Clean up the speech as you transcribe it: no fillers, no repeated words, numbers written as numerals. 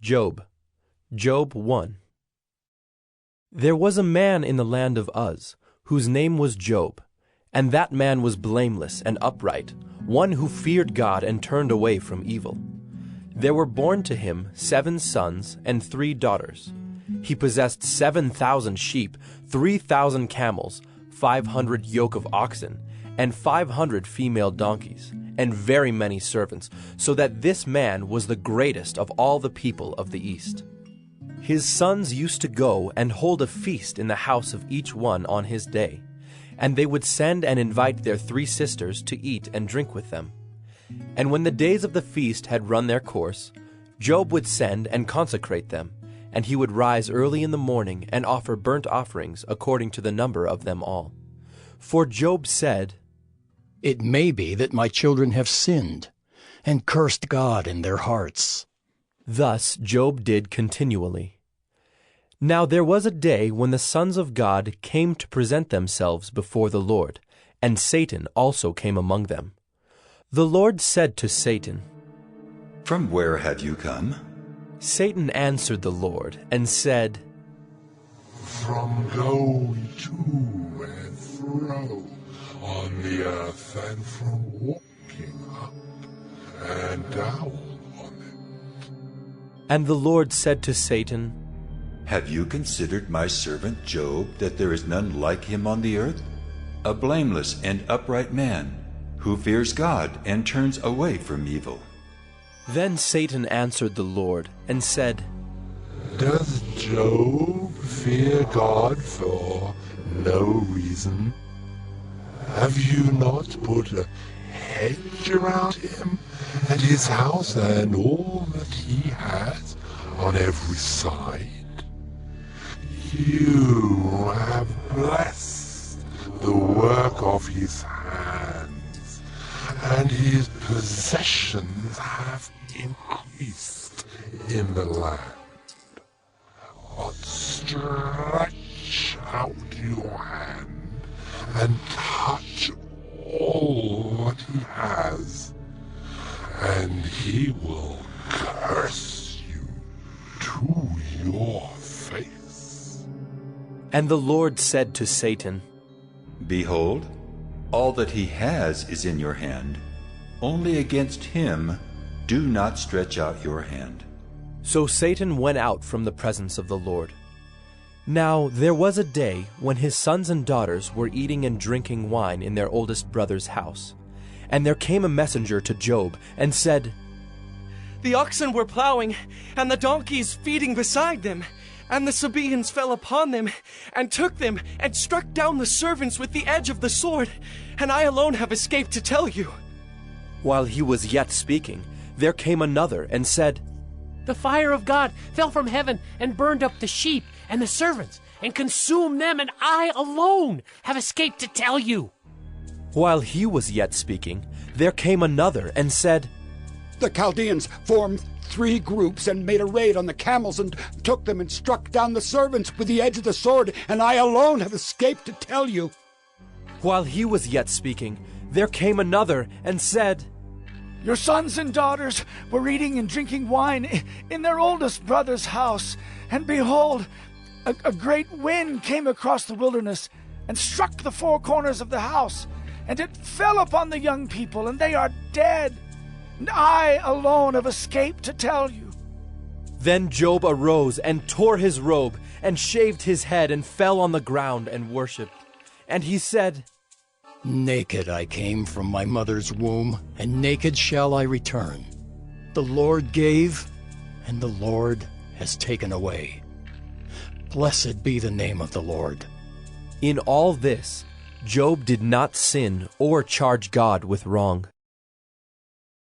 Job. Job 1. There was a man in the land of Uz, whose name was Job, and that man was blameless and upright, one who feared God and turned away from evil. There were born to him 7 sons and 3 daughters. He possessed 7,000 sheep, 3,000 camels, 500 yoke of oxen, and 500 female donkeys, and very many servants, so that this man was the greatest of all the people of the East. His sons used to go and hold a feast in the house of each one on his day, and they would send and invite their 3 sisters to eat and drink with them. And when the days of the feast had run their course, Job would send and consecrate them, and he would rise early in the morning and offer burnt offerings according to the number of them all. For Job said, "It may be that my children have sinned and cursed God in their hearts." Thus Job did continually. Now there was a day when the sons of God came to present themselves before the Lord, and Satan also came among them. The Lord said to Satan, "From where have you come?" Satan answered the Lord and said, "From going to and fro on the earth, and from walking up and down on it." And the Lord said to Satan, "Have you considered my servant Job, that there is none like him on the earth? A blameless and upright man, who fears God and turns away from evil." Then Satan answered the Lord and said, Does Job fear God for no reason? Have you not put a hedge around him and his house and all that he has on every side? You have blessed the work of his hands, and his possessions have increased in the land. But stretch out your hand and touch all that he has, and he will curse you to your face. And the Lord said to Satan, "Behold, all that he has is in your hand. Only against him do not stretch out your hand." So Satan went out from the presence of the Lord. Now there was a day when his sons and daughters were eating and drinking wine in their oldest brother's house. And there came a messenger to Job and said, "The oxen were plowing, and the donkeys feeding beside them, and the Sabaeans fell upon them, and took them, and struck down the servants with the edge of the sword, and I alone have escaped to tell you." While he was yet speaking, there came another and said, "The fire of God fell from heaven and burned up the sheep and the servants and consumed them, and I alone have escaped to tell you." While he was yet speaking, there came another and said, "The Chaldeans formed 3 groups and made a raid on the camels and took them and struck down the servants with the edge of the sword, and I alone have escaped to tell you." While he was yet speaking, there came another and said, "Your sons and daughters were eating and drinking wine in their oldest brother's house, and behold, a great wind came across the wilderness and struck the 4 corners of the house, and it fell upon the young people, and they are dead. And I alone have escaped to tell you." Then Job arose and tore his robe and shaved his head and fell on the ground and worshipped. And he said, "Naked I came from my mother's womb, and naked shall I return. The Lord gave, and the Lord has taken away. Blessed be the name of the Lord." In all this, Job did not sin or charge God with wrong.